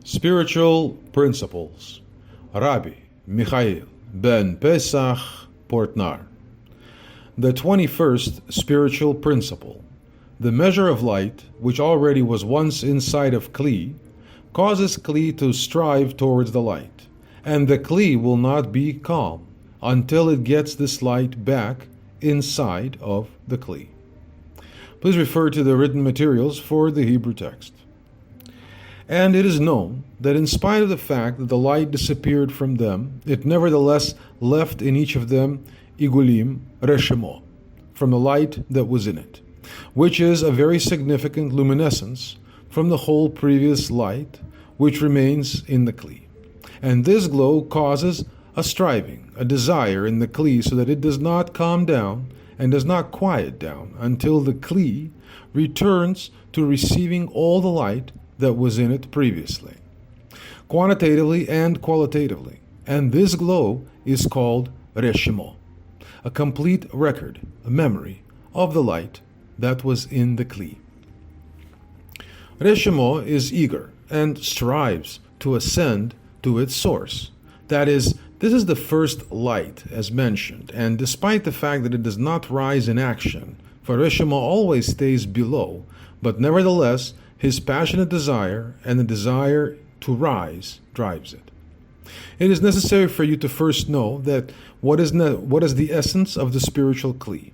Spiritual Principles. Rabbi Michael-ben-Pesach, Portnaar. The 21st spiritual principle. The measure of light, which already was once inside of Kli, causes Kli to strive towards the light, and the Kli will not be calm until it gets this light back inside of the Kli. Please refer to the written materials for the Hebrew text. And it is known that in spite of the fact that the light disappeared from them, it nevertheless left in each of them igulim reshemo, from the light that was in it, which is a very significant luminescence from the whole previous light which remains in the Kli. And this glow causes a striving, a desire in the Kli, so that it does not calm down and does not quiet down until the Kli returns to receiving all the light that was in it previously, quantitatively and qualitatively. And this glow is called reshemo, a complete record, a memory of the light that was in the Kli. Reshemo is eager and strives to ascend to its source. That is, this is the first light, as mentioned, and despite the fact that it does not rise in action, for Reshemo always stays below, but nevertheless, his passionate desire and the desire to rise drives it. It is necessary for you to first know that what is the essence of the spiritual Kli.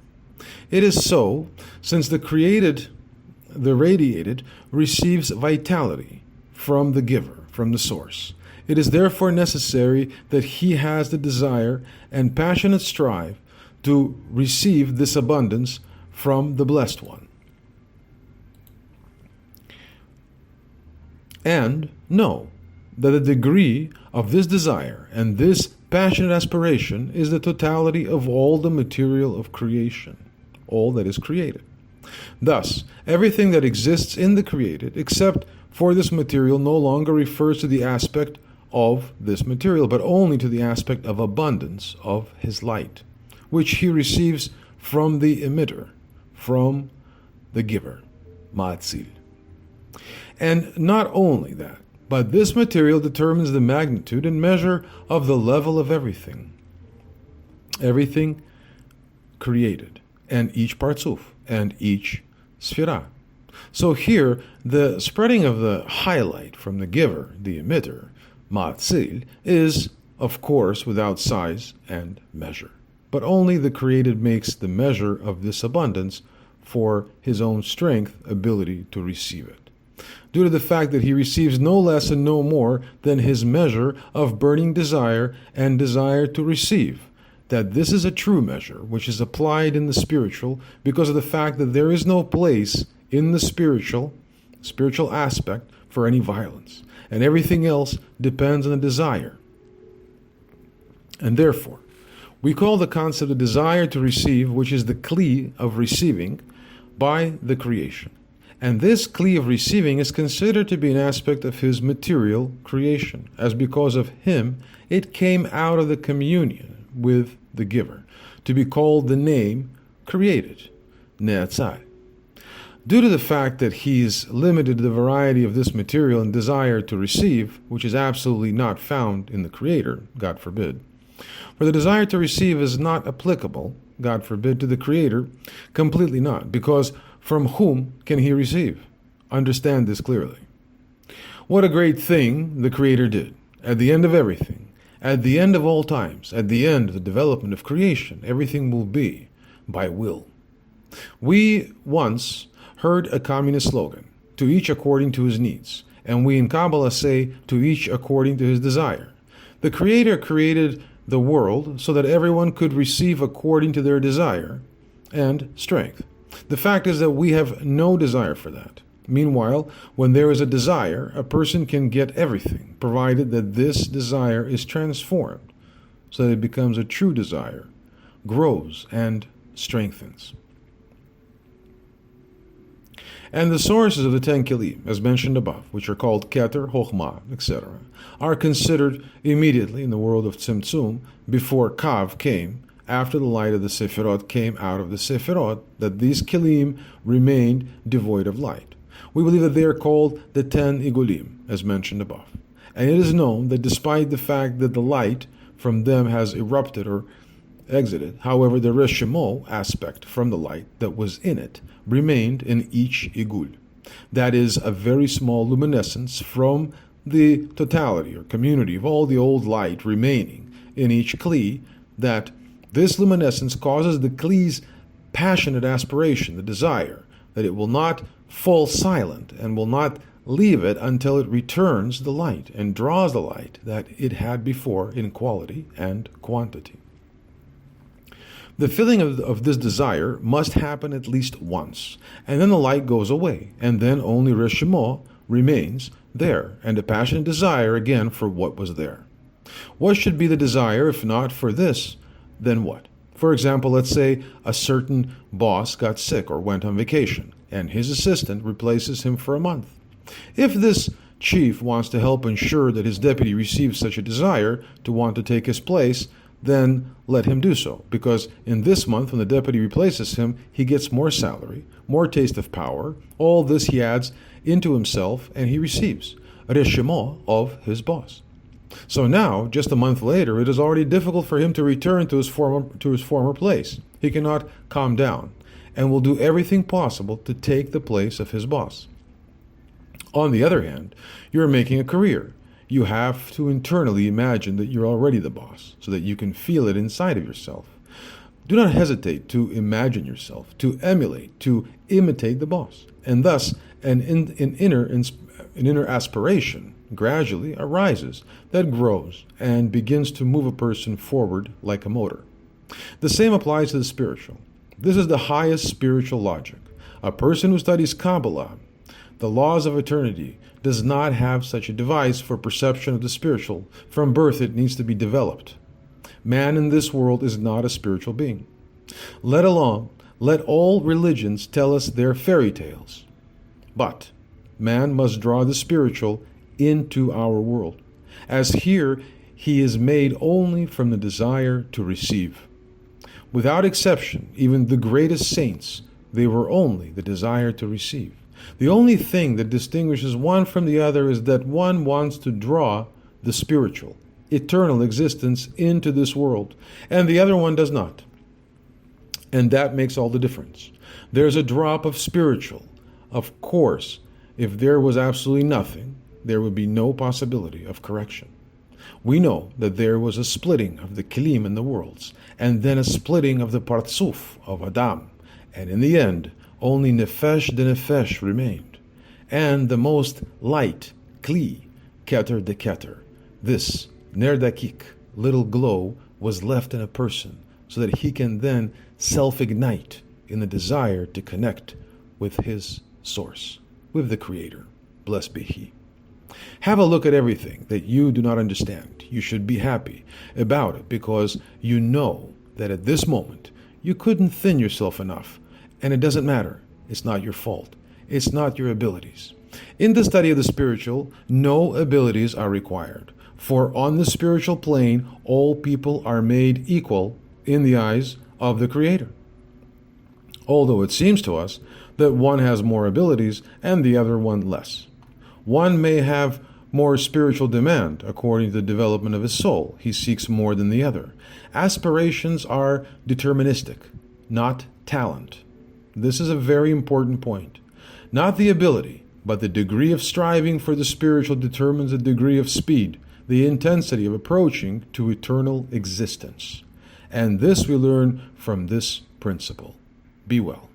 It is so, since the radiated, receives vitality from the giver, from the source. It is therefore necessary that he has the desire and passionate strive to receive this abundance from the Blessed One. And know that the degree of this desire and this passionate aspiration is the totality of all the material of creation, all that is created. Thus, everything that exists in the created, except for this material, no longer refers to the aspect of this material, but only to the aspect of abundance of his light, which he receives from the emitter, from the giver, Ma'atzil. And not only that, but this material determines the magnitude and measure of the level of everything created, and each partzuf, and each sphira. So here, the spreading of the highlight from the giver, the emitter, Ma'atzil, is, of course, without size and measure. But only the created makes the measure of this abundance for his own strength, ability to receive it, due to the fact that he receives no less and no more than his measure of burning desire and desire to receive. That this is a true measure, which is applied in the spiritual, because of the fact that there is no place in the spiritual aspect for any violence, and everything else depends on the desire. And therefore, we call the concept of desire to receive, which is the Kli of receiving, by the creation. And this Kli of receiving is considered to be an aspect of his material creation, as because of him it came out of the communion with the giver, to be called the name created, Ne'atzal. Due to the fact that he is limited to the variety of this material and desire to receive, which is absolutely not found in the Creator, God forbid. For the desire to receive is not applicable, God forbid, to the Creator, completely not, because from whom can he receive? Understand this clearly. What a great thing the Creator did. At the end of everything, at the end of all times, at the end of the development of creation, everything will be by will. We once heard a communist slogan, to each according to his needs, and we in Kabbalah say, to each according to his desire. The Creator created the world so that everyone could receive according to their desire and strength. The fact is that we have no desire for that. Meanwhile, when there is a desire, a person can get everything, provided that this desire is transformed, so that it becomes a true desire, grows, and strengthens. And the sources of the 10 Kelim, as mentioned above, which are called Keter, Chochmah, etc., are considered immediately in the world of Tzimtzum, before Kav came, after the light of the Sefirot came out of the Sefirot, that these Kelim remained devoid of light. We believe that they are called the 10 Igulim, as mentioned above. And it is known that despite the fact that the light from them has erupted or exited, however, the reshemo aspect from the light that was in it remained in each igul. That is a very small luminescence from the totality or community of all the old light remaining in each kli, that this luminescence causes the kli's passionate aspiration, the desire, that it will not fall silent and will not leave it until it returns the light and draws the light that it had before in quality and quantity. The filling of this desire must happen at least once, and then the light goes away, and then only Reshemo remains there, and a passionate desire again for what was there. What should be the desire if not for this, then what? For example, let's say a certain boss got sick or went on vacation, and his assistant replaces him for a month. If this chief wants to help ensure that his deputy receives such a desire to want to take his place, then let him do so, because in this month, when the deputy replaces him, he gets more salary, more taste of power. All this he adds into himself, and he receives reshemo of his boss. So now, just a month later, it is already difficult for him to return to his former place. He cannot calm down, and will do everything possible to take the place of his boss. On the other hand, you are making a career. You have to internally imagine that you're already the boss, so that you can feel it inside of yourself. Do not hesitate to imagine yourself, to emulate, to imitate the boss. And thus, an inner aspiration gradually arises that grows and begins to move a person forward like a motor. The same applies to the spiritual. This is the highest spiritual logic. A person who studies Kabbalah, the laws of eternity, does not have such a device for perception of the spiritual. From birth it needs to be developed. Man in this world is not a spiritual being. Let all religions tell us their fairy tales. But man must draw the spiritual into our world, as here he is made only from the desire to receive. Without exception, even the greatest saints, they were only the desire to receive. The only thing that distinguishes one from the other is that one wants to draw the spiritual, eternal existence into this world, and the other one does not. And that makes all the difference. There's a drop of spiritual. Of course, if there was absolutely nothing, there would be no possibility of correction. We know that there was a splitting of the kelim in the worlds, and then a splitting of the partsuf of Adam, and in the end, only nefesh de nefesh remained, and the most light, kli, keter de keter, this ner dakik, little glow, was left in a person, so that he can then self-ignite in the desire to connect with his source, with the Creator. Blessed be He. Have a look at everything that you do not understand. You should be happy about it, because you know that at this moment you couldn't thin yourself enough. And it doesn't matter. It's not your fault. It's not your abilities. In the study of the spiritual, no abilities are required. For on the spiritual plane, all people are made equal in the eyes of the Creator. Although it seems to us that one has more abilities and the other one less. One may have more spiritual demand according to the development of his soul. He seeks more than the other. Aspirations are deterministic, not talent. This is a very important point. Not the ability, but the degree of striving for the spiritual determines the degree of speed, the intensity of approaching to eternal existence. And this we learn from this principle. Be well.